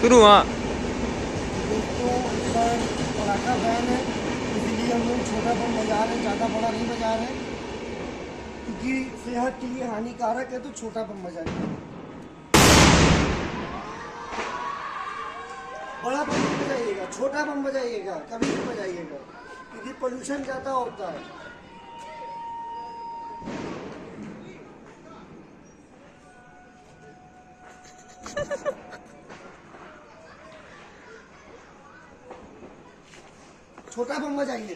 शुरू हाँ। दोस्तों पर पटाखा बैन है, इसीलिए हम लोग छोटा बम बजा रहे हैं, ज़्यादा बड़ा नहीं बजा रहे हैं क्योंकि सेहत के लिए हानिकारक है, तो छोटा बम बजा रहे हैं। बड़ा बम नहीं बजाइएगा, छोटा बम बजाइएगा, कभी नहीं बजाइएगा क्योंकि पोल्यूशन ज़्यादा होता है। छोटा बम बजाइए।